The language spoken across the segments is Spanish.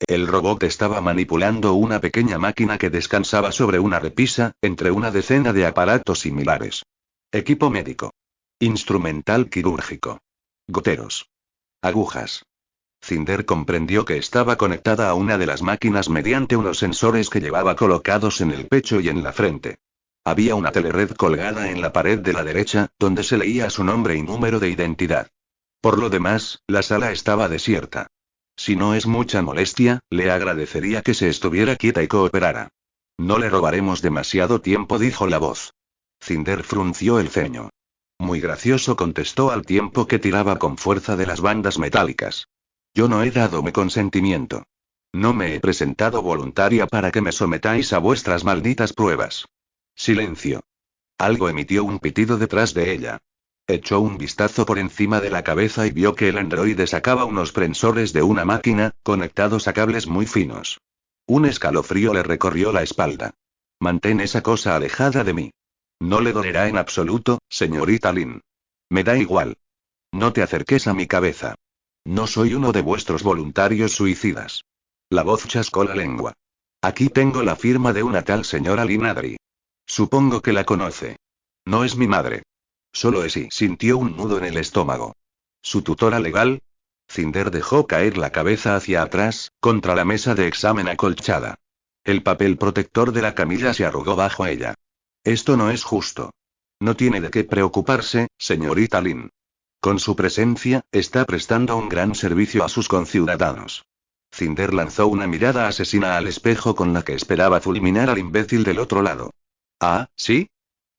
El robot estaba manipulando una pequeña máquina que descansaba sobre una repisa, entre una decena de aparatos similares. Equipo médico. Instrumental quirúrgico. Goteros. Agujas. Cinder comprendió que estaba conectada a una de las máquinas mediante unos sensores que llevaba colocados en el pecho y en la frente. Había una telered colgada en la pared de la derecha, donde se leía su nombre y número de identidad. Por lo demás, la sala estaba desierta. Si no es mucha molestia, le agradecería que se estuviera quieta y cooperara. No le robaremos demasiado tiempo, dijo la voz. Cinder frunció el ceño. Muy gracioso, contestó al tiempo que tiraba con fuerza de las bandas metálicas. Yo no he dado mi consentimiento. No me he presentado voluntaria para que me sometáis a vuestras malditas pruebas. Silencio. Algo emitió un pitido detrás de ella. Echó un vistazo por encima de la cabeza y vio que el androide sacaba unos prensores de una máquina, conectados a cables muy finos. Un escalofrío le recorrió la espalda. Mantén esa cosa alejada de mí. No le dolerá en absoluto, señorita Lin. Me da igual. No te acerques a mi cabeza. No soy uno de vuestros voluntarios suicidas. La voz chascó la lengua. Aquí tengo la firma de una tal señora Lin Adri. Supongo que la conoce. No es mi madre. Solo es y sintió un nudo en el estómago. ¿Su tutora legal? Cinder dejó caer la cabeza hacia atrás, contra la mesa de examen acolchada. El papel protector de la camilla se arrugó bajo ella. Esto no es justo. No tiene de qué preocuparse, señorita Lin. Con su presencia, está prestando un gran servicio a sus conciudadanos. Cinder lanzó una mirada asesina al espejo con la que esperaba fulminar al imbécil del otro lado. ¿Ah, sí?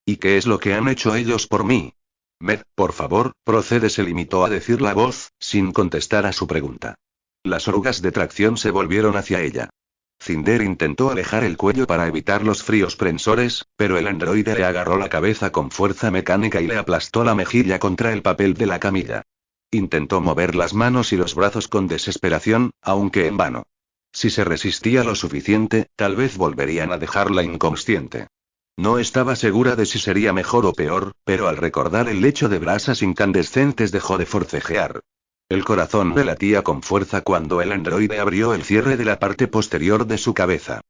¿Y qué es lo que han hecho ellos por mí? Med, por favor, procede, se limitó a decir la voz, sin contestar a su pregunta. Las orugas de tracción se volvieron hacia ella. Cinder intentó alejar el cuello para evitar los fríos prensores, pero el androide le agarró la cabeza con fuerza mecánica y le aplastó la mejilla contra el papel de la camilla. Intentó mover las manos y los brazos con desesperación, aunque en vano. Si se resistía lo suficiente, tal vez volverían a dejarla inconsciente. No estaba segura de si sería mejor o peor, pero al recordar el lecho de brasas incandescentes dejó de forcejear. El corazón le latía con fuerza cuando el androide abrió el cierre de la parte posterior de su cabeza.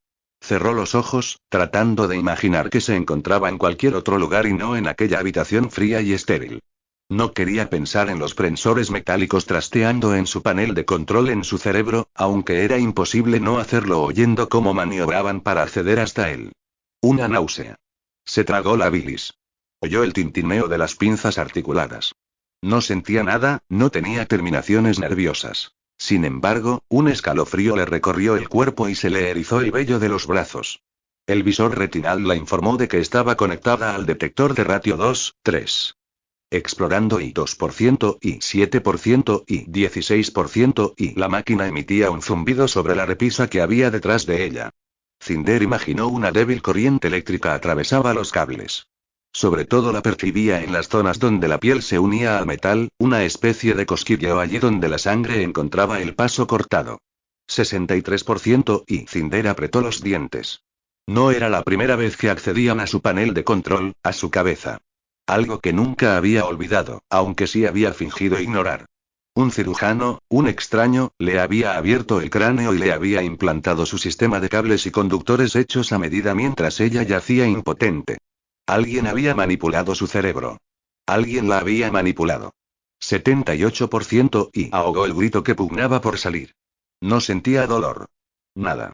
Cerró los ojos, tratando de imaginar que se encontraba en cualquier otro lugar y no en aquella habitación fría y estéril. No quería pensar en los prensores metálicos trasteando en su panel de control en su cerebro, aunque era imposible no hacerlo oyendo cómo maniobraban para acceder hasta él. Una náusea. Se tragó la bilis. Oyó el tintineo de las pinzas articuladas. No sentía nada, no tenía terminaciones nerviosas. Sin embargo, un escalofrío le recorrió el cuerpo y se le erizó el vello de los brazos. El visor retinal la informó de que estaba conectada al detector de ratio 2, 3. Explorando y 2% y 7% y 16% y la máquina emitía un zumbido sobre la repisa que había detrás de ella. Cinder imaginó una débil corriente eléctrica atravesaba los cables. Sobre todo la percibía en las zonas donde la piel se unía al metal, una especie de cosquilleo allí donde la sangre encontraba el paso cortado. 63% y Cinder apretó los dientes. No era la primera vez que accedían a su panel de control, a su cabeza. Algo que nunca había olvidado, aunque sí había fingido ignorar. Un cirujano, un extraño, le había abierto el cráneo y le había implantado su sistema de cables y conductores hechos a medida mientras ella yacía impotente. Alguien había manipulado su cerebro. Alguien la había manipulado. 78% y ahogó el grito que pugnaba por salir. No sentía dolor. Nada.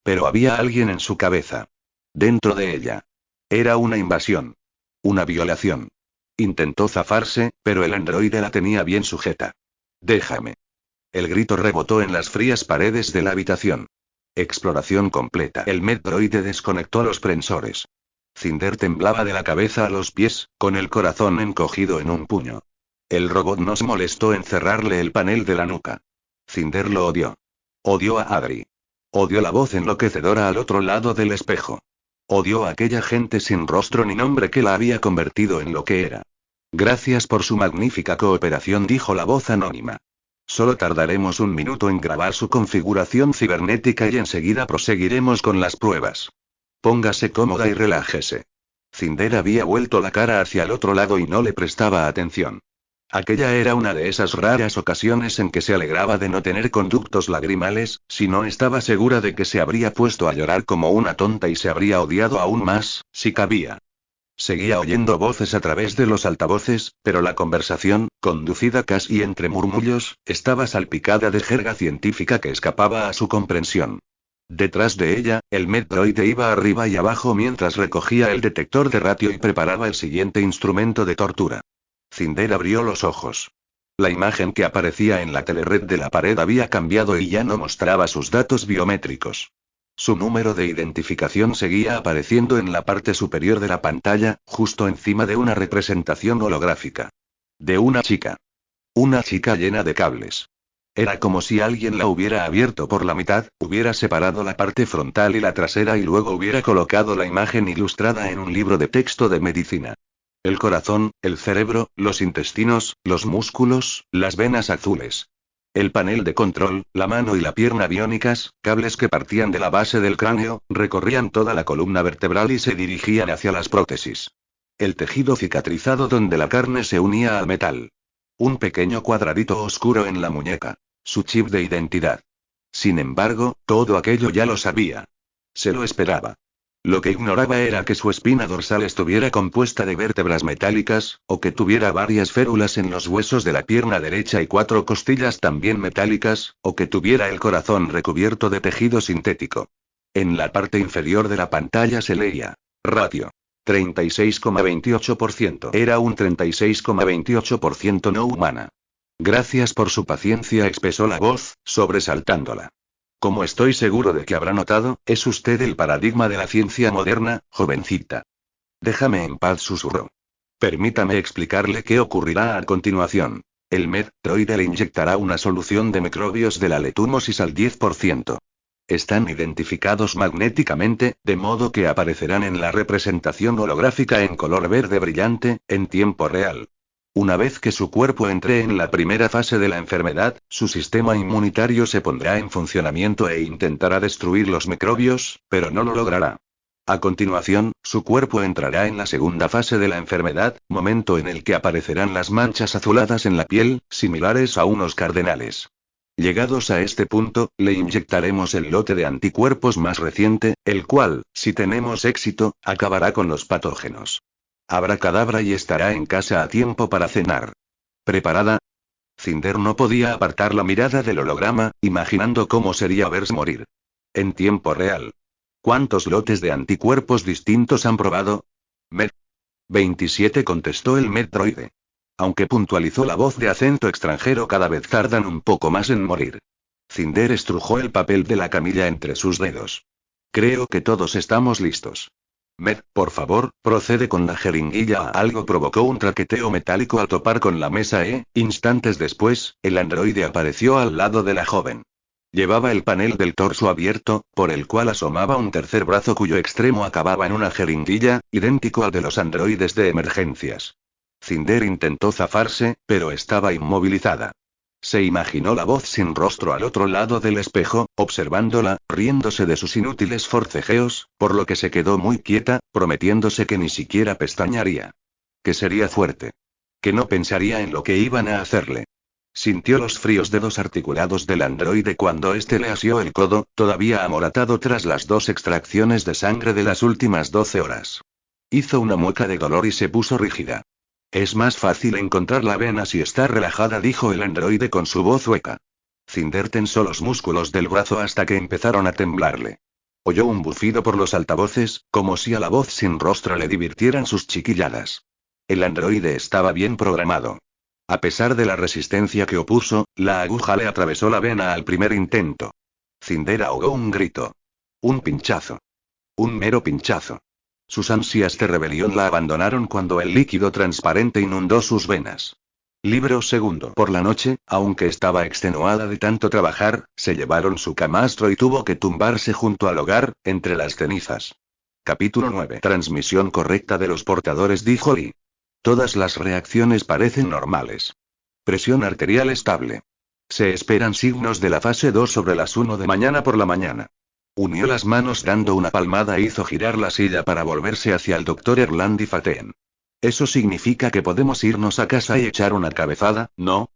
Pero había alguien en su cabeza. Dentro de ella. Era una invasión. Una violación. Intentó zafarse, pero el androide la tenía bien sujeta. Déjame. El grito rebotó en las frías paredes de la habitación. Exploración completa. El medroide desconectó los prensores. Cinder temblaba de la cabeza a los pies, con el corazón encogido en un puño. El robot no se molestó en cerrarle el panel de la nuca. Cinder lo odió. Odió a Adri. Odió la voz enloquecedora al otro lado del espejo. Odió a aquella gente sin rostro ni nombre que la había convertido en lo que era. Gracias por su magnífica cooperación, dijo la voz anónima. Solo tardaremos un minuto en grabar su configuración cibernética y enseguida proseguiremos con las pruebas. Póngase cómoda y relájese. Cinder había vuelto la cara hacia el otro lado y no le prestaba atención. Aquella era una de esas raras ocasiones en que se alegraba de no tener conductos lagrimales, si no estaba segura de que se habría puesto a llorar como una tonta y se habría odiado aún más, si cabía. Seguía oyendo voces a través de los altavoces, pero la conversación, conducida casi entre murmullos, estaba salpicada de jerga científica que escapaba a su comprensión. Detrás de ella, el Metroide iba arriba y abajo mientras recogía el detector de ratio y preparaba el siguiente instrumento de tortura. Cinder abrió los ojos. La imagen que aparecía en la telered de la pared había cambiado y ya no mostraba sus datos biométricos. Su número de identificación seguía apareciendo en la parte superior de la pantalla, justo encima de una representación holográfica. De una chica. Una chica llena de cables. Era como si alguien la hubiera abierto por la mitad, hubiera separado la parte frontal y la trasera y luego hubiera colocado la imagen ilustrada en un libro de texto de medicina. El corazón, el cerebro, los intestinos, los músculos, las venas azules. El panel de control, la mano y la pierna biónicas, cables que partían de la base del cráneo, recorrían toda la columna vertebral y se dirigían hacia las prótesis. El tejido cicatrizado donde la carne se unía al metal. Un pequeño cuadradito oscuro en la muñeca. Su chip de identidad. Sin embargo, todo aquello ya lo sabía. Se lo esperaba. Lo que ignoraba era que su espina dorsal estuviera compuesta de vértebras metálicas, o que tuviera varias férulas en los huesos de la pierna derecha y 4 costillas también metálicas, o que tuviera el corazón recubierto de tejido sintético. En la parte inferior de la pantalla se leía: ratio. 36,28%. Era un 36,28% no humana. Gracias por su paciencia, expresó la voz, sobresaltándola. Como estoy seguro de que habrá notado, es usted el paradigma de la ciencia moderna, jovencita. Déjame en paz, susurró. Permítame explicarle qué ocurrirá a continuación. El Metroide le inyectará una solución de microbios de la letumosis al 10%. Están identificados magnéticamente, de modo que aparecerán en la representación holográfica en color verde brillante, en tiempo real. Una vez que su cuerpo entre en la primera fase de la enfermedad, su sistema inmunitario se pondrá en funcionamiento e intentará destruir los microbios, pero no lo logrará. A continuación, su cuerpo entrará en la segunda fase de la enfermedad, momento en el que aparecerán las manchas azuladas en la piel, similares a unos cardenales. Llegados a este punto, le inyectaremos el lote de anticuerpos más reciente, el cual, si tenemos éxito, acabará con los patógenos. Abracadabra y estará en casa a tiempo para cenar. ¿Preparada? Cinder no podía apartar la mirada del holograma, imaginando cómo sería verse morir. En tiempo real. ¿Cuántos lotes de anticuerpos distintos han probado? 27, contestó el Metroide. Aunque puntualizó la voz de acento extranjero, cada vez tardan un poco más en morir. Cinder estrujó el papel de la camilla entre sus dedos. Creo que todos estamos listos. Por favor, procede con la jeringuilla. Algo provocó un traqueteo metálico al topar con la mesa instantes después, el androide apareció al lado de la joven. Llevaba el panel del torso abierto, por el cual asomaba un tercer brazo cuyo extremo acababa en una jeringuilla, idéntico al de los androides de emergencias. Cinder intentó zafarse, pero estaba inmovilizada. Se imaginó la voz sin rostro al otro lado del espejo, observándola, riéndose de sus inútiles forcejeos, por lo que se quedó muy quieta, prometiéndose que ni siquiera pestañearía. Que sería fuerte. Que no pensaría en lo que iban a hacerle. Sintió los fríos dedos articulados del androide cuando éste le asió el codo, todavía amoratado tras las 2 extracciones de sangre de las últimas 12 horas. Hizo una mueca de dolor y se puso rígida. Es más fácil encontrar la vena si está relajada, dijo el androide con su voz hueca. Cinder tensó los músculos del brazo hasta que empezaron a temblarle. Oyó un bufido por los altavoces, como si a la voz sin rostro le divirtieran sus chiquilladas. El androide estaba bien programado. A pesar de la resistencia que opuso, la aguja le atravesó la vena al primer intento. Cinder ahogó un grito. Un pinchazo. Un mero pinchazo. Sus ansias de rebelión la abandonaron cuando el líquido transparente inundó sus venas. Libro segundo. Por la noche, aunque estaba extenuada de tanto trabajar, se llevaron su camastro y tuvo que tumbarse junto al hogar, entre las cenizas. Capítulo 9. Transmisión correcta de los portadores, dijo Lee. Todas las reacciones parecen normales. Presión arterial estable. Se esperan signos de la fase 2 sobre las 1 de mañana por la mañana. Unió las manos dando una palmada e hizo girar la silla para volverse hacia el doctor Erlandi Faten. Eso significa que podemos irnos a casa y echar una cabezada, ¿no?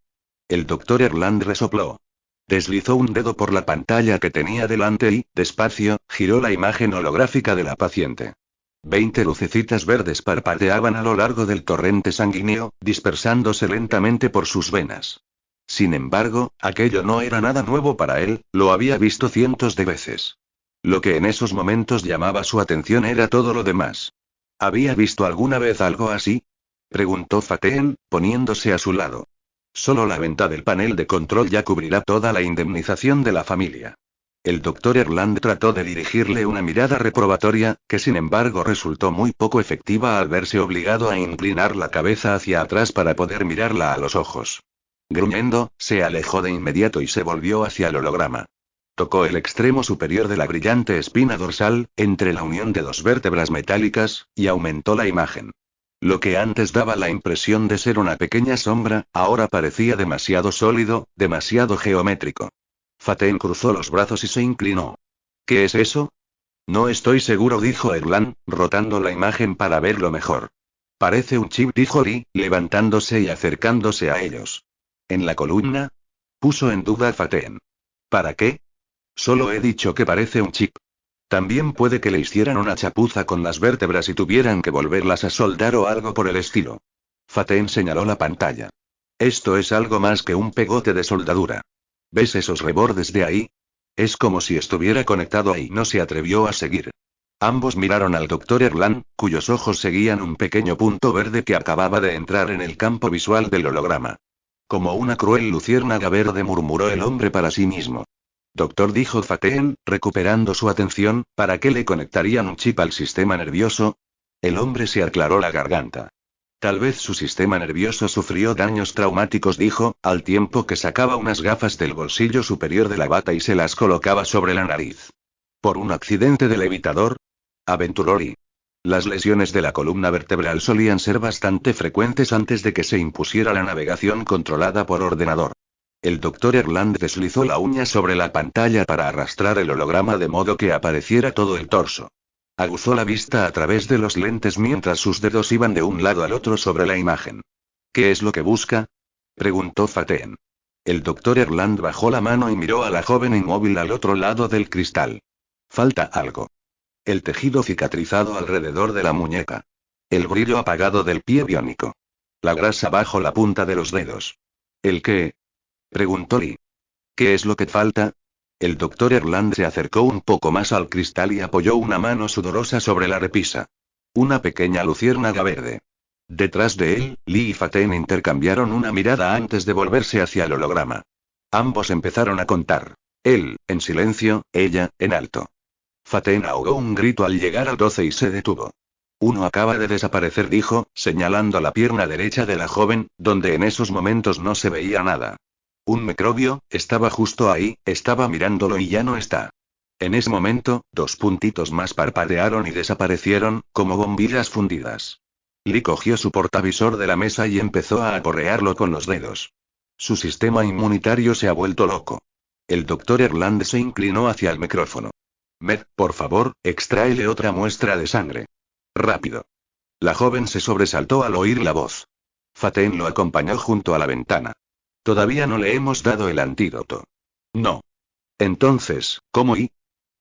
El doctor Erland resopló. Deslizó un dedo por la pantalla que tenía delante y, despacio, giró la imagen holográfica de la paciente. 20 lucecitas verdes parpadeaban a lo largo del torrente sanguíneo, dispersándose lentamente por sus venas. Sin embargo, aquello no era nada nuevo para él, lo había visto cientos de veces. Lo que en esos momentos llamaba su atención era todo lo demás. ¿Había visto alguna vez algo así? Preguntó Faten, poniéndose a su lado. Solo la venta del panel de control ya cubrirá toda la indemnización de la familia. El doctor Erland trató de dirigirle una mirada reprobatoria, que sin embargo resultó muy poco efectiva al verse obligado a inclinar la cabeza hacia atrás para poder mirarla a los ojos. Gruñendo, se alejó de inmediato y se volvió hacia el holograma. Tocó el extremo superior de la brillante espina dorsal, entre la unión de dos vértebras metálicas, y aumentó la imagen. Lo que antes daba la impresión de ser una pequeña sombra, ahora parecía demasiado sólido, demasiado geométrico. Faten cruzó los brazos y se inclinó. ¿Qué es eso? No estoy seguro, dijo Erland, rotando la imagen para verlo mejor. Parece un chip, dijo Lee, levantándose y acercándose a ellos. ¿En la columna? Puso en duda Faten. ¿Para qué? Solo he dicho que parece un chip. También puede que le hicieran una chapuza con las vértebras y tuvieran que volverlas a soldar o algo por el estilo. Faten señaló la pantalla. Esto es algo más que un pegote de soldadura. ¿Ves esos rebordes de ahí? Es como si estuviera conectado ahí. No se atrevió a seguir. Ambos miraron al doctor Erland, cuyos ojos seguían un pequeño punto verde que acababa de entrar en el campo visual del holograma. Como una cruel luciérnaga verde, murmuró el hombre para sí mismo. Doctor, dijo Faten, recuperando su atención, ¿para qué le conectarían un chip al sistema nervioso? El hombre se aclaró la garganta. Tal vez su sistema nervioso sufrió daños traumáticos, dijo, al tiempo que sacaba unas gafas del bolsillo superior de la bata y se las colocaba sobre la nariz. ¿Por un accidente del evitador? Aventuró Lee. Las lesiones de la columna vertebral solían ser bastante frecuentes antes de que se impusiera la navegación controlada por ordenador. El doctor Erland deslizó la uña sobre la pantalla para arrastrar el holograma de modo que apareciera todo el torso. Aguzó la vista a través de los lentes mientras sus dedos iban de un lado al otro sobre la imagen. ¿Qué es lo que busca? Preguntó Faten. El doctor Erland bajó la mano y miró a la joven inmóvil al otro lado del cristal. Falta algo. El tejido cicatrizado alrededor de la muñeca. El brillo apagado del pie biónico. La grasa bajo la punta de los dedos. ¿El qué? Preguntó Lee. ¿Qué es lo que falta? El doctor Erland se acercó un poco más al cristal y apoyó una mano sudorosa sobre la repisa. Una pequeña luciérnaga verde. Detrás de él, Lee y Faten intercambiaron una mirada antes de volverse hacia el holograma. Ambos empezaron a contar. Él, en silencio, ella, en alto. Faten ahogó un grito al llegar al 12 y se detuvo. Uno acaba de desaparecer, dijo, señalando la pierna derecha de la joven, donde en esos momentos no se veía nada. Un microbio, estaba justo ahí, estaba mirándolo y ya no está. En ese momento, dos puntitos más parpadearon y desaparecieron, como bombillas fundidas. Lee cogió su portavisor de la mesa y empezó a aporrearlo con los dedos. Su sistema inmunitario se ha vuelto loco. El doctor Erland se inclinó hacia el micrófono. Med, por favor, extráele otra muestra de sangre. Rápido. La joven se sobresaltó al oír la voz. Faten lo acompañó junto a la ventana. Todavía no le hemos dado el antídoto. No. Entonces, ¿cómo y?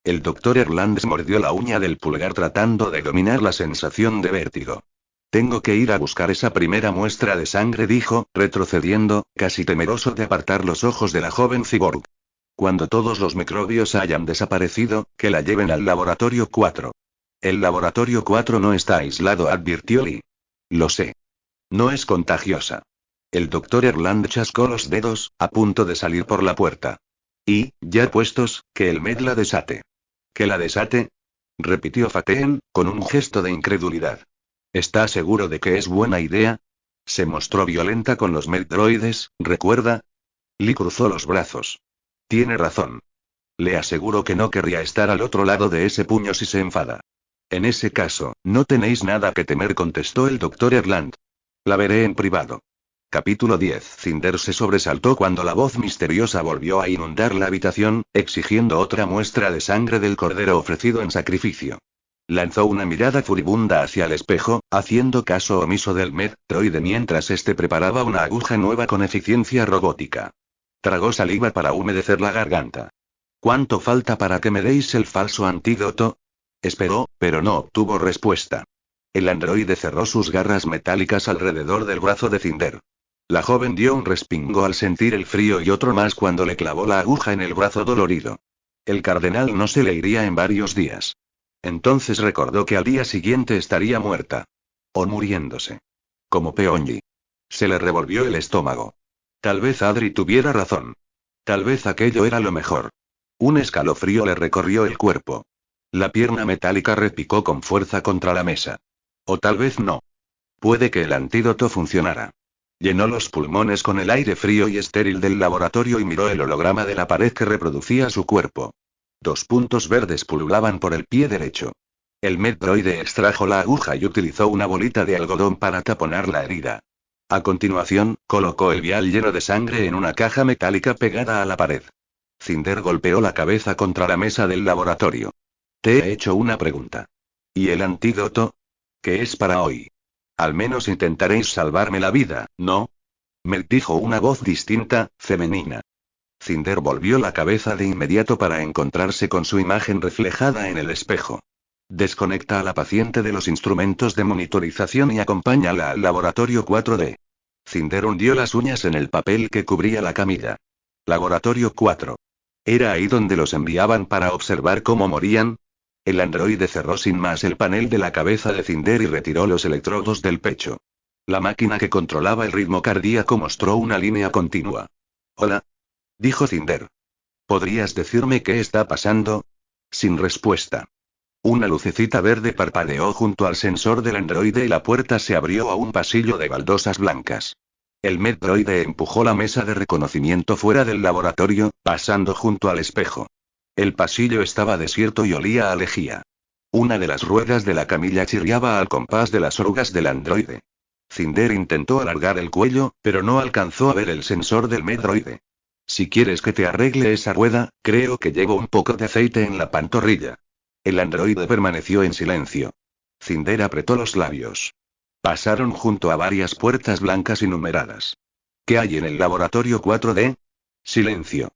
El doctor Erland mordió la uña del pulgar tratando de dominar la sensación de vértigo. Tengo que ir a buscar esa primera muestra de sangre, dijo, retrocediendo, casi temeroso de apartar los ojos de la joven cyborg. Cuando todos los microbios hayan desaparecido, que la lleven al laboratorio 4. El laboratorio 4 no está aislado, advirtió Lee. Lo sé. No es contagiosa. El doctor Erland chascó los dedos, a punto de salir por la puerta. Y, ya puestos, que el Med la desate. ¿Que la desate? Repitió Faten, con un gesto de incredulidad. ¿Está seguro de que es buena idea? Se mostró violenta con los Meddroides, ¿recuerda? Lee cruzó los brazos. Tiene razón. Le aseguro que no querría estar al otro lado de ese puño si se enfada. En ese caso, no tenéis nada que temer, contestó el doctor Erland. La veré en privado. Capítulo 10. Cinder se sobresaltó cuando la voz misteriosa volvió a inundar la habitación, exigiendo otra muestra de sangre del cordero ofrecido en sacrificio. Lanzó una mirada furibunda hacia el espejo, haciendo caso omiso del Metroide mientras este preparaba una aguja nueva con eficiencia robótica. Tragó saliva para humedecer la garganta. ¿Cuánto falta para que me deis el falso antídoto? Esperó, pero no obtuvo respuesta. El androide cerró sus garras metálicas alrededor del brazo de Cinder. La joven dio un respingo al sentir el frío y otro más cuando le clavó la aguja en el brazo dolorido. El cardenal no se le iría en varios días. Entonces recordó que al día siguiente estaría muerta. O muriéndose. Como Peonji. Se le revolvió el estómago. Tal vez Adri tuviera razón. Tal vez aquello era lo mejor. Un escalofrío le recorrió el cuerpo. La pierna metálica repicó con fuerza contra la mesa. O tal vez no. Puede que el antídoto funcionara. Llenó los pulmones con el aire frío y estéril del laboratorio y miró el holograma de la pared que reproducía su cuerpo. 2 puntos verdes pululaban por el pie derecho. El Metroide extrajo la aguja y utilizó una bolita de algodón para taponar la herida. A continuación, colocó el vial lleno de sangre en una caja metálica pegada a la pared. Cinder golpeó la cabeza contra la mesa del laboratorio. Te he hecho una pregunta. ¿Y el antídoto? ¿Qué es para hoy? Al menos intentaréis salvarme la vida, ¿no? Me dijo una voz distinta, femenina. Cinder volvió la cabeza de inmediato para encontrarse con su imagen reflejada en el espejo. Desconecta a la paciente de los instrumentos de monitorización y acompáñala al laboratorio 4D. Cinder hundió las uñas en el papel que cubría la camilla. Laboratorio 4. ¿Era ahí donde los enviaban para observar cómo morían? El androide cerró sin más el panel de la cabeza de Cinder y retiró los electrodos del pecho. La máquina que controlaba el ritmo cardíaco mostró una línea continua. Hola. Dijo Cinder. ¿Podrías decirme qué está pasando? Sin respuesta. Una lucecita verde parpadeó junto al sensor del androide y la puerta se abrió a un pasillo de baldosas blancas. El Metroide empujó la mesa de reconocimiento fuera del laboratorio, pasando junto al espejo. El pasillo estaba desierto y olía a lejía. Una de las ruedas de la camilla chirriaba al compás de las orugas del androide. Cinder intentó alargar el cuello, pero no alcanzó a ver el sensor del Metroide. Si quieres que te arregle esa rueda, creo que llevo un poco de aceite en la pantorrilla. El androide permaneció en silencio. Cinder apretó los labios. Pasaron junto a varias puertas blancas y numeradas. ¿Qué hay en el laboratorio 4D? Silencio.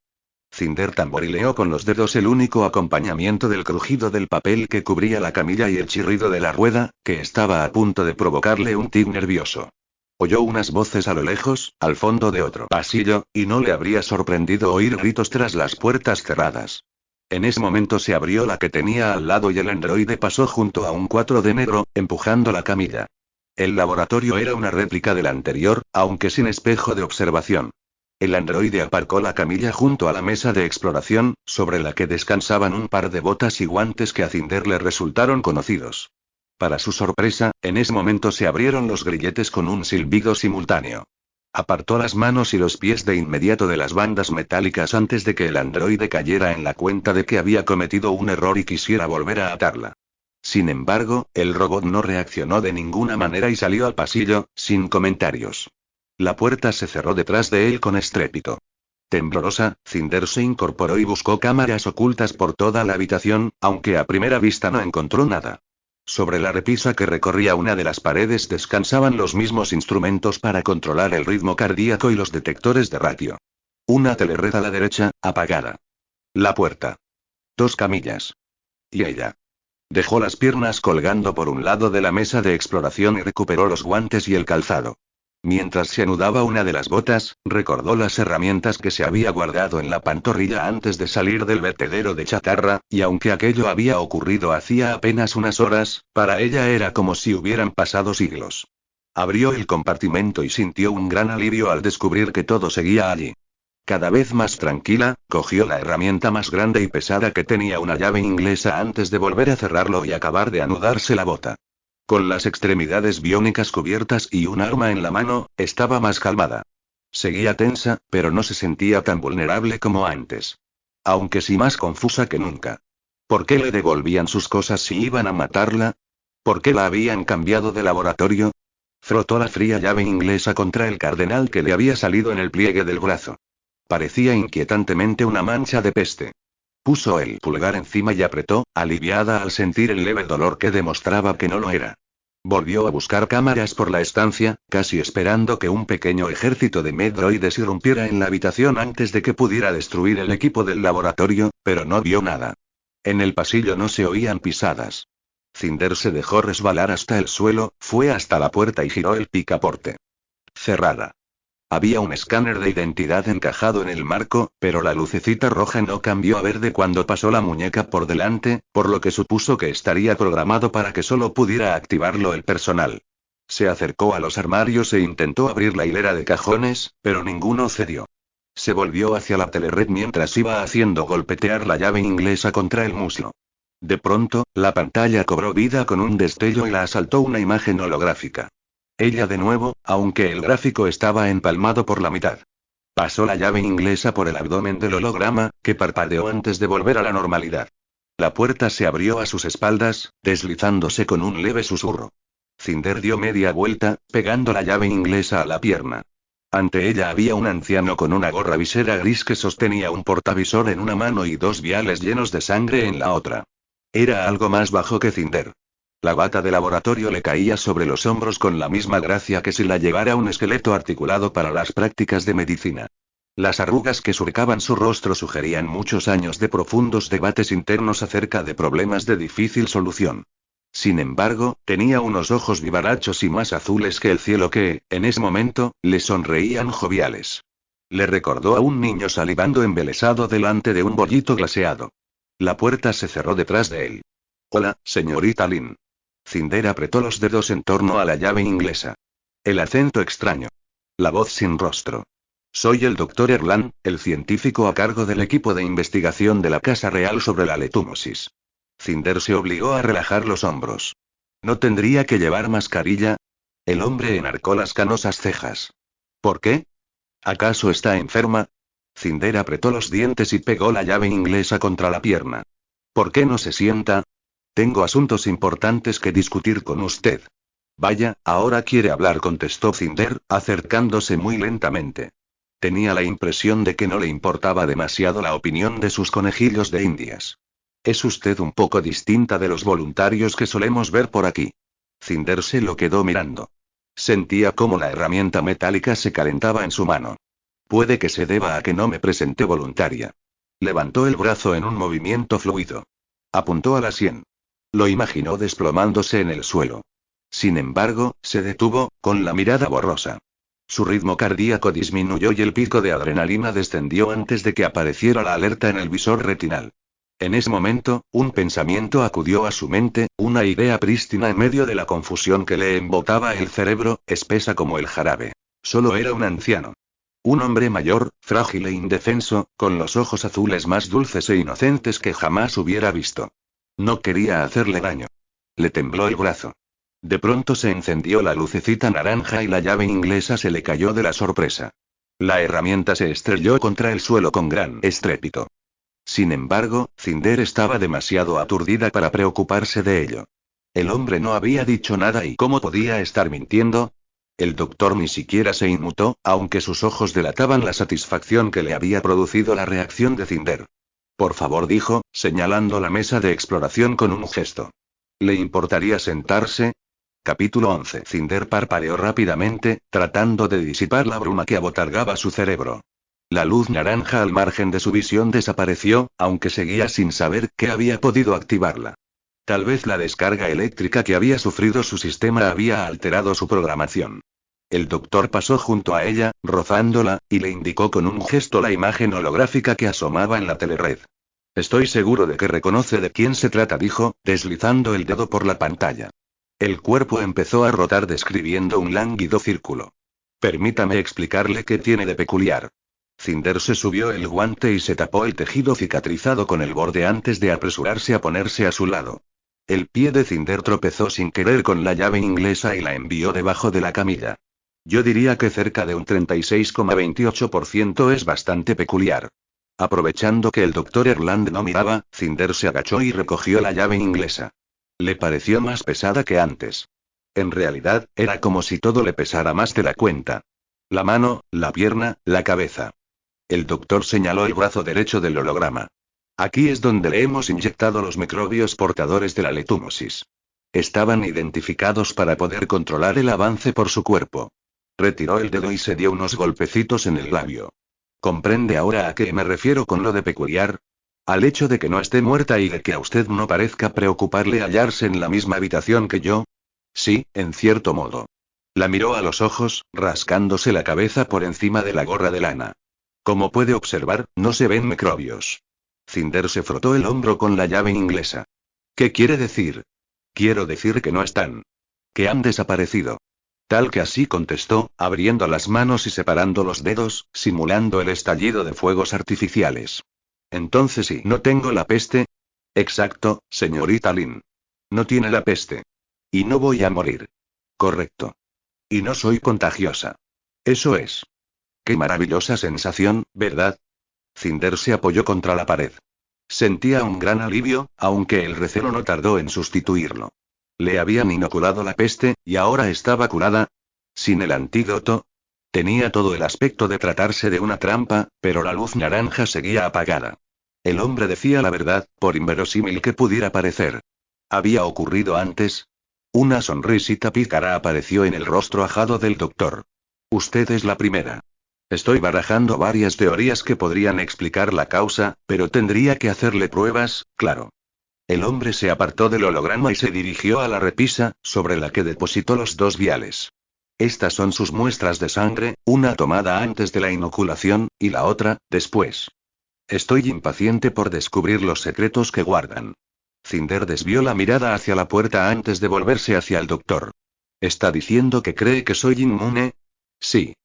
Cinder tamborileó con los dedos el único acompañamiento del crujido del papel que cubría la camilla y el chirrido de la rueda, que estaba a punto de provocarle un tic nervioso. Oyó unas voces a lo lejos, al fondo de otro pasillo, y no le habría sorprendido oír gritos tras las puertas cerradas. En ese momento se abrió la que tenía al lado y el androide pasó junto a un 4D negro, empujando la camilla. El laboratorio era una réplica del anterior, aunque sin espejo de observación. El androide aparcó la camilla junto a la mesa de exploración, sobre la que descansaban un par de botas y guantes que a Cinder le resultaron conocidos. Para su sorpresa, en ese momento se abrieron los grilletes con un silbido simultáneo. Apartó las manos y los pies de inmediato de las bandas metálicas antes de que el androide cayera en la cuenta de que había cometido un error y quisiera volver a atarla. Sin embargo, el robot no reaccionó de ninguna manera y salió al pasillo, sin comentarios. La puerta se cerró detrás de él con estrépito. Temblorosa, Cinder se incorporó y buscó cámaras ocultas por toda la habitación, aunque a primera vista no encontró nada. Sobre la repisa que recorría una de las paredes descansaban los mismos instrumentos para controlar el ritmo cardíaco y los detectores de radio. Una telerred a la derecha, apagada. La puerta. 2 camillas. Y ella. Dejó las piernas colgando por un lado de la mesa de exploración y recuperó los guantes y el calzado. Mientras se anudaba una de las botas, recordó las herramientas que se había guardado en la pantorrilla antes de salir del vertedero de chatarra, y aunque aquello había ocurrido hacía apenas unas horas, para ella era como si hubieran pasado siglos. Abrió el compartimento y sintió un gran alivio al descubrir que todo seguía allí. Cada vez más tranquila, cogió la herramienta más grande y pesada que tenía una llave inglesa antes de volver a cerrarlo y acabar de anudarse la bota. Con las extremidades biónicas cubiertas y un arma en la mano, estaba más calmada. Seguía tensa, pero no se sentía tan vulnerable como antes. Aunque sí más confusa que nunca. ¿Por qué le devolvían sus cosas si iban a matarla? ¿Por qué la habían cambiado de laboratorio? Frotó la fría llave inglesa contra el cardenal que le había salido en el pliegue del brazo. Parecía inquietantemente una mancha de peste. Puso el pulgar encima y apretó, aliviada al sentir el leve dolor que demostraba que no lo era. Volvió a buscar cámaras por la estancia, casi esperando que un pequeño ejército de medroides irrumpiera en la habitación antes de que pudiera destruir el equipo del laboratorio, pero no vio nada. En el pasillo no se oían pisadas. Cinder se dejó resbalar hasta el suelo, fue hasta la puerta y giró el picaporte. Cerrada. Había un escáner de identidad encajado en el marco, pero la lucecita roja no cambió a verde cuando pasó la muñeca por delante, por lo que supuso que estaría programado para que solo pudiera activarlo el personal. Se acercó a los armarios e intentó abrir la hilera de cajones, pero ninguno cedió. Se volvió hacia la telered mientras iba haciendo golpetear la llave inglesa contra el muslo. De pronto, la pantalla cobró vida con un destello y la asaltó una imagen holográfica. Ella de nuevo, aunque el gráfico estaba empalmado por la mitad. Pasó la llave inglesa por el abdomen del holograma, que parpadeó antes de volver a la normalidad. La puerta se abrió a sus espaldas, deslizándose con un leve susurro. Cinder dio media vuelta, pegando la llave inglesa a la pierna. Ante ella había un anciano con una gorra visera gris que sostenía un portavisor en una mano y dos viales llenos de sangre en la otra. Era algo más bajo que Cinder. La bata de laboratorio le caía sobre los hombros con la misma gracia que si la llevara un esqueleto articulado para las prácticas de medicina. Las arrugas que surcaban su rostro sugerían muchos años de profundos debates internos acerca de problemas de difícil solución. Sin embargo, tenía unos ojos vivarachos y más azules que el cielo que, en ese momento, le sonreían joviales. Le recordó a un niño salivando embelesado delante de un bollito glaseado. La puerta se cerró detrás de él. Hola, señorita Lin. Cinder apretó los dedos en torno a la llave inglesa. El acento extraño. La voz sin rostro. Soy el Dr. Erland, el científico a cargo del equipo de investigación de la Casa Real sobre la letumosis. Cinder se obligó a relajar los hombros. ¿No tendría que llevar mascarilla? El hombre enarcó las canosas cejas. ¿Por qué? ¿Acaso está enferma? Cinder apretó los dientes y pegó la llave inglesa contra la pierna. ¿Por qué no se sienta? Tengo asuntos importantes que discutir con usted. Vaya, ahora quiere hablar, contestó Cinder, acercándose muy lentamente. Tenía la impresión de que no le importaba demasiado la opinión de sus conejillos de indias. Es usted un poco distinta de los voluntarios que solemos ver por aquí. Cinder se lo quedó mirando. Sentía cómo la herramienta metálica se calentaba en su mano. Puede que se deba a que no me presenté voluntaria. Levantó el brazo en un movimiento fluido. Apuntó a la sien. Lo imaginó desplomándose en el suelo. Sin embargo, se detuvo, con la mirada borrosa. Su ritmo cardíaco disminuyó y el pico de adrenalina descendió antes de que apareciera la alerta en el visor retinal. En ese momento, un pensamiento acudió a su mente, una idea prístina en medio de la confusión que le embotaba el cerebro, espesa como el jarabe. Solo era un anciano. Un hombre mayor, frágil e indefenso, con los ojos azules más dulces e inocentes que jamás hubiera visto. No quería hacerle daño. Le tembló el brazo. De pronto se encendió la lucecita naranja y la llave inglesa se le cayó de la sorpresa. La herramienta se estrelló contra el suelo con gran estrépito. Sin embargo, Cinder estaba demasiado aturdida para preocuparse de ello. El hombre no había dicho nada y ¿cómo podía estar mintiendo? El doctor ni siquiera se inmutó, aunque sus ojos delataban la satisfacción que le había producido la reacción de Cinder. Por favor, dijo, señalando la mesa de exploración con un gesto. ¿Le importaría sentarse? Capítulo 11. Cinder parpadeó rápidamente, tratando de disipar la bruma que abotargaba su cerebro. La luz naranja al margen de su visión desapareció, aunque seguía sin saber qué había podido activarla. Tal vez la descarga eléctrica que había sufrido su sistema había alterado su programación. El doctor pasó junto a ella, rozándola, y le indicó con un gesto la imagen holográfica que asomaba en la telered. Estoy seguro de que reconoce de quién se trata, dijo, deslizando el dedo por la pantalla. El cuerpo empezó a rotar describiendo un lánguido círculo. Permítame explicarle qué tiene de peculiar. Cinder se subió el guante y se tapó el tejido cicatrizado con el borde antes de apresurarse a ponerse a su lado. El pie de Cinder tropezó sin querer con la llave inglesa y la envió debajo de la camilla. Yo diría que cerca de un 36,28% es bastante peculiar. Aprovechando que el Dr. Erland no miraba, Cinder se agachó y recogió la llave inglesa. Le pareció más pesada que antes. En realidad, era como si todo le pesara más de la cuenta. La mano, la pierna, la cabeza. El doctor señaló el brazo derecho del holograma. Aquí es donde le hemos inyectado los microbios portadores de la letumosis. Estaban identificados para poder controlar el avance por su cuerpo. Retiró el dedo y se dio unos golpecitos en el labio. ¿Comprende ahora a qué me refiero con lo de peculiar? Al hecho de que no esté muerta y de que a usted no parezca preocuparle hallarse en la misma habitación que yo. Sí, en cierto modo. La miró a los ojos, rascándose la cabeza por encima de la gorra de lana. Como puede observar, no se ven microbios. Cinder se frotó el hombro con la llave inglesa. ¿Qué quiere decir? Quiero decir que no están. Que han desaparecido. Tal que así contestó, abriendo las manos y separando los dedos, simulando el estallido de fuegos artificiales. Entonces sí, ¿no tengo la peste? Exacto, señorita Lin. No tiene la peste. Y no voy a morir. Correcto. Y no soy contagiosa. Eso es. Qué maravillosa sensación, ¿verdad? Cinder se apoyó contra la pared. Sentía un gran alivio, aunque el recelo no tardó en sustituirlo. Le habían inoculado la peste, y ahora estaba curada. Sin el antídoto. Tenía todo el aspecto de tratarse de una trampa, pero la luz naranja seguía apagada. El hombre decía la verdad, por inverosímil que pudiera parecer. ¿Había ocurrido antes? Una sonrisita pícara apareció en el rostro ajado del doctor. Usted es la primera. Estoy barajando varias teorías que podrían explicar la causa, pero tendría que hacerle pruebas, claro. El hombre se apartó del holograma y se dirigió a la repisa, sobre la que depositó los 2 viales. Estas son sus muestras de sangre, una tomada antes de la inoculación, y la otra, después. Estoy impaciente por descubrir los secretos que guardan. Cinder desvió la mirada hacia la puerta antes de volverse hacia el doctor. ¿Está diciendo que cree que soy inmune? Sí.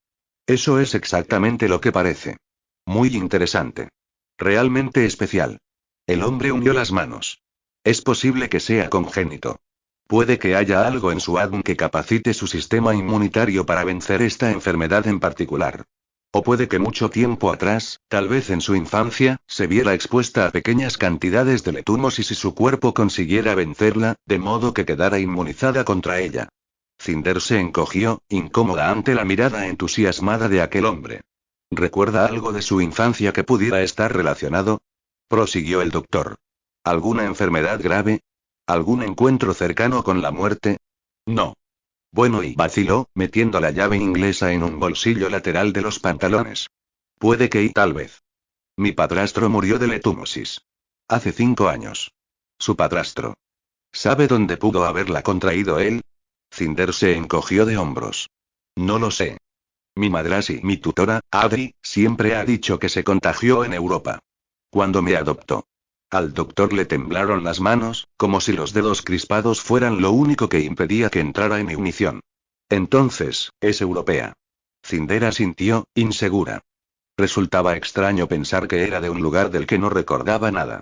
Eso es exactamente lo que parece. Muy interesante. Realmente especial. El hombre unió las manos. Es posible que sea congénito. Puede que haya algo en su ADN que capacite su sistema inmunitario para vencer esta enfermedad en particular. O puede que mucho tiempo atrás, tal vez en su infancia, se viera expuesta a pequeñas cantidades de letumosis y su cuerpo consiguiera vencerla, de modo que quedara inmunizada contra ella. Cinder se encogió, incómoda ante la mirada entusiasmada de aquel hombre. ¿Recuerda algo de su infancia que pudiera estar relacionado? Prosiguió el doctor. ¿Alguna enfermedad grave? ¿Algún encuentro cercano con la muerte? No. Bueno, y vaciló, metiendo la llave inglesa en un bolsillo lateral de los pantalones. Puede que y tal vez. Mi padrastro murió de letumosis. Hace 5 años. Su padrastro. ¿Sabe dónde pudo haberla contraído él? Cinder se encogió de hombros. No lo sé. Mi madrastra, mi tutora, Adri, siempre ha dicho que se contagió en Europa. Cuando me adoptó. Al doctor le temblaron las manos, como si los dedos crispados fueran lo único que impedía que entrara en ignición. Entonces, es europea. Cinder asintió, insegura. Resultaba extraño pensar que era de un lugar del que no recordaba nada.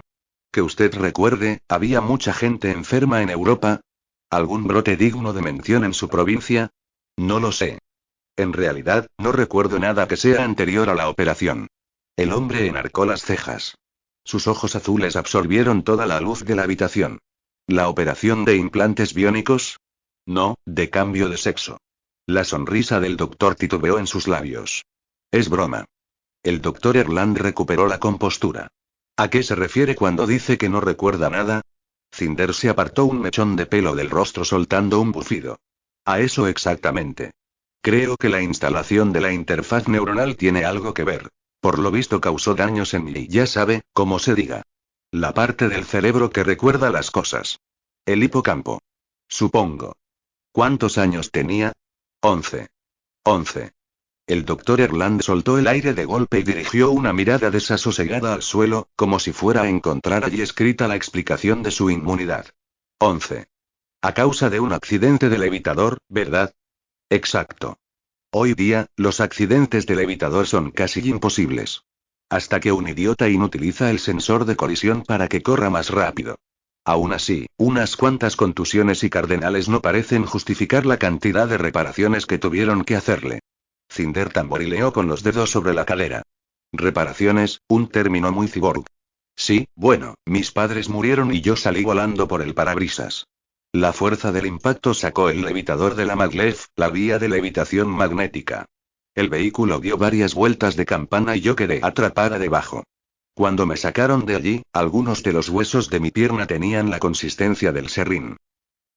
Que usted recuerde, ¿había mucha gente enferma en Europa? ¿Algún brote digno de mención en su provincia? No lo sé. En realidad, no recuerdo nada que sea anterior a la operación. El hombre enarcó las cejas. Sus ojos azules absorbieron toda la luz de la habitación. ¿La operación de implantes biónicos? No, de cambio de sexo. La sonrisa del doctor titubeó en sus labios. Es broma. El doctor Erland recuperó la compostura. ¿A qué se refiere cuando dice que no recuerda nada? Cinder se apartó un mechón de pelo del rostro soltando un bufido. A eso exactamente. Creo que la instalación de la interfaz neuronal tiene algo que ver. Por lo visto causó daños en mí, ya sabe, como se diga. La parte del cerebro que recuerda las cosas. El hipocampo. Supongo. ¿Cuántos años tenía? 11. 11. El doctor Erland soltó el aire de golpe y dirigió una mirada desasosegada al suelo, como si fuera a encontrar allí escrita la explicación de su inmunidad. 11. A causa de un accidente de levitador, ¿verdad? Exacto. Hoy día, los accidentes de levitador son casi imposibles. Hasta que un idiota inutiliza el sensor de colisión para que corra más rápido. Aún así, unas cuantas contusiones y cardenales no parecen justificar la cantidad de reparaciones que tuvieron que hacerle. Cinder tamborileó con los dedos sobre la cadera. Reparaciones, un término muy cyborg. Sí, bueno, mis padres murieron y yo salí volando por el parabrisas. La fuerza del impacto sacó el levitador de la maglev, la vía de levitación magnética. El vehículo dio varias vueltas de campana y yo quedé atrapada debajo. Cuando me sacaron de allí, algunos de los huesos de mi pierna tenían la consistencia del serrín.